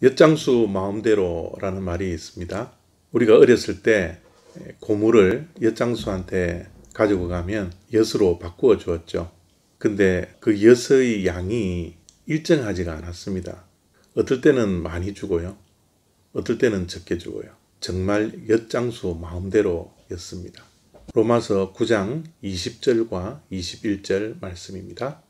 엿장수 마음대로라는 말이 있습니다. 우리가 어렸을 때 고물을 엿장수한테 가지고 가면 엿으로 바꾸어 주었죠. 근데 그 엿의 양이 일정하지가 않았습니다. 어떨 때는 많이 주고요. 어떨 때는 적게 주고요. 정말 엿장수 마음대로였습니다. 로마서 9장 20절과 21절 말씀입니다.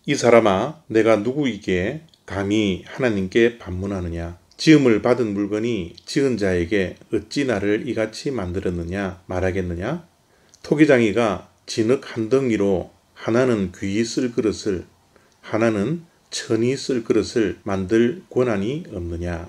이 사람아, 내가 누구이기에 감히 하나님께 반문하느냐? 지음을 받은 물건이 지은 자에게 어찌 나를 이같이 만들었느냐 말하겠느냐? 토기장이가 진흙 한 덩이로 하나는 귀히 쓸 그릇을, 하나는 천히 쓸 그릇을 만들 권한이 없느냐?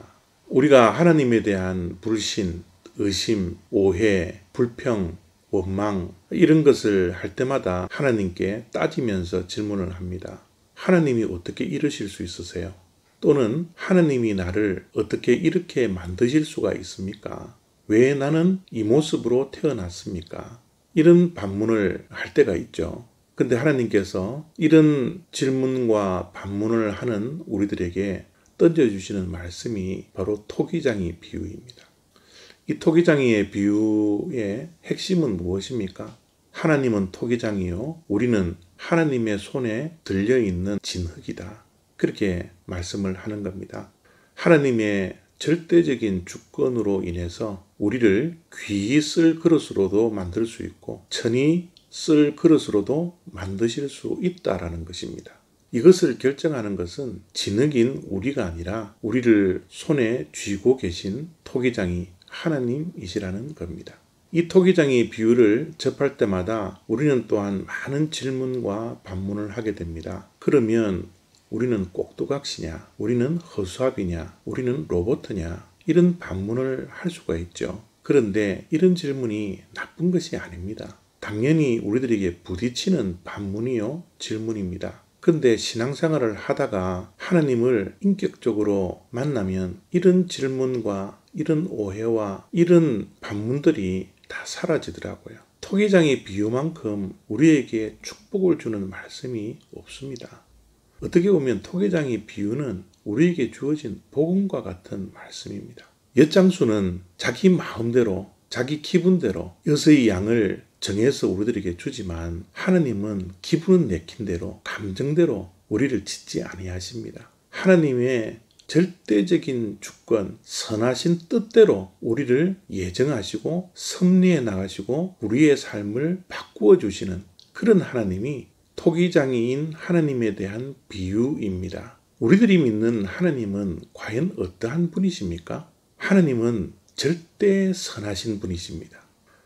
우리가 하나님에 대한 불신, 의심, 오해, 불평, 원망 이런 것을 할 때마다 하나님께 따지면서 질문을 합니다. 하나님이 어떻게 이러실 수 있으세요? 또는 하나님이 나를 어떻게 이렇게 만드실 수가 있습니까? 왜 나는 이 모습으로 태어났습니까? 이런 반문을 할 때가 있죠. 근데 하나님께서 이런 질문과 반문을 하는 우리들에게 던져주시는 말씀이 바로 토기장이 비유입니다. 이 토기장이의 비유의 핵심은 무엇입니까? 하나님은 토기장이요, 우리는 하나님의 손에 들려있는 진흙이다. 그렇게 말씀을 하는 겁니다. 하나님의 절대적인 주권으로 인해서 우리를 귀히 쓸 그릇으로도 만들 수 있고 천히 쓸 그릇으로도 만드실 수 있다라는 것입니다. 이것을 결정하는 것은 진흙인 우리가 아니라 우리를 손에 쥐고 계신 토기장이 하나님이시라는 겁니다. 이 토기장의 비유를 접할 때마다 우리는 또한 많은 질문과 반문을 하게 됩니다. 그러면 우리는 꼭두각시냐? 우리는 허수아비냐? 우리는 로봇이냐? 이런 반문을 할 수가 있죠. 그런데 이런 질문이 나쁜 것이 아닙니다. 당연히 우리들에게 부딪히는 반문이요, 질문입니다. 근데 신앙생활을 하다가 하나님을 인격적으로 만나면 이런 질문과 이런 오해와 이런 반문들이 다 사라지더라고요. 토기장의 비유만큼 우리에게 축복을 주는 말씀이 없습니다. 어떻게 보면 토기장의 비유는 우리에게 주어진 복음과 같은 말씀입니다. 엿장수는 자기 마음대로, 자기 기분대로 엿의 양을 정해서 우리들에게 주지만 하나님은 기분은 내킨 대로, 감정대로 우리를 짓지 아니하십니다. 하나님의 절대적인 주권, 선하신 뜻대로 우리를 예정하시고 섭리해 나가시고 우리의 삶을 바꾸어 주시는 그런 하나님이 토기장이인 하나님에 대한 비유입니다. 우리들이 믿는 하나님은 과연 어떠한 분이십니까? 하나님은 절대 선하신 분이십니다.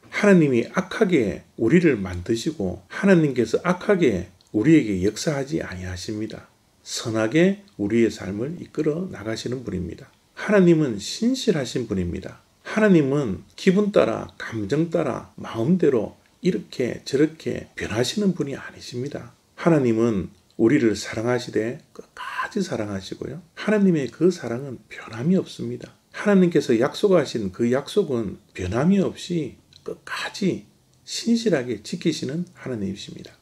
하나님이 악하게 우리를 만드시고 하나님께서 악하게 우리에게 역사하지 아니하십니다. 선하게 우리의 삶을 이끌어 나가시는 분입니다. 하나님은 신실하신 분입니다. 하나님은 기분 따라, 감정 따라, 마음대로 이렇게 저렇게 변하시는 분이 아니십니다. 하나님은 우리를 사랑하시되 끝까지 사랑하시고요. 하나님의 그 사랑은 변함이 없습니다. 하나님께서 약속하신 그 약속은 변함이 없이 끝까지 신실하게 지키시는 하나님이십니다.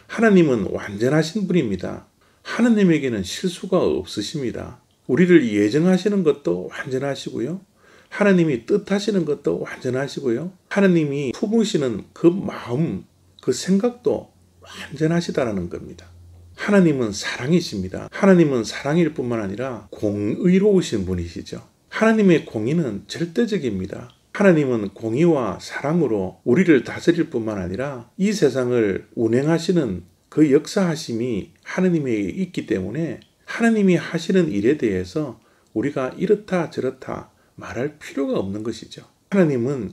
하나님은 완전하신 분입니다. 하나님에게는 실수가 없으십니다. 우리를 예정하시는 것도 완전하시고요. 하나님이 뜻하시는 것도 완전하시고요. 하나님이 품으시는 그 마음, 그 생각도 완전하시다라는 겁니다. 하나님은 사랑이십니다. 하나님은 사랑일 뿐만 아니라 공의로우신 분이시죠. 하나님의 공의는 절대적입니다. 하나님은 공의와 사랑으로 우리를 다스릴 뿐만 아니라 이 세상을 운행하시는 그 역사하심이 하나님에게 있기 때문에 하나님이 하시는 일에 대해서 우리가 이렇다 저렇다 말할 필요가 없는 것이죠. 하나님은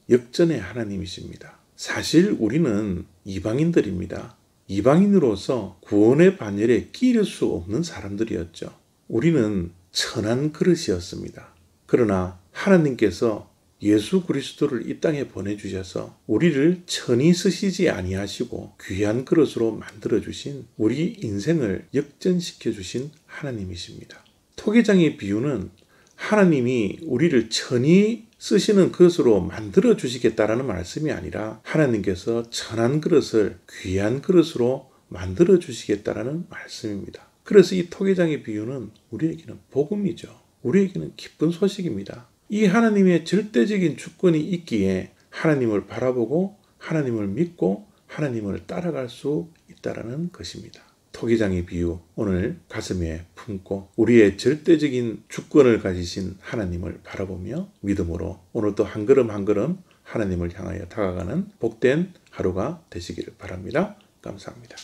역전의 하나님이십니다. 사실 우리는 이방인들입니다. 이방인으로서 구원의 반열에 끼일 수 없는 사람들이었죠. 우리는 천한 그릇이었습니다. 그러나 하나님께서 예수 그리스도를 이 땅에 보내주셔서 우리를 천히 쓰시지 아니하시고 귀한 그릇으로 만들어주신 우리 인생을 역전시켜주신 하나님이십니다. 토기장의 비유는 하나님이 우리를 천히 쓰시는 그릇으로 만들어 주시겠다라는 말씀이 아니라 하나님께서 천한 그릇을 귀한 그릇으로 만들어 주시겠다라는 말씀입니다. 그래서 이 토기장의 비유는 우리에게는 복음이죠. 우리에게는 기쁜 소식입니다. 이 하나님의 절대적인 주권이 있기에 하나님을 바라보고 하나님을 믿고 하나님을 따라갈 수 있다는 것입니다. 토기장의 비유 오늘 가슴에 품고 우리의 절대적인 주권을 가지신 하나님을 바라보며 믿음으로 오늘도 한 걸음 한 걸음 하나님을 향하여 다가가는 복된 하루가 되시기를 바랍니다. 감사합니다.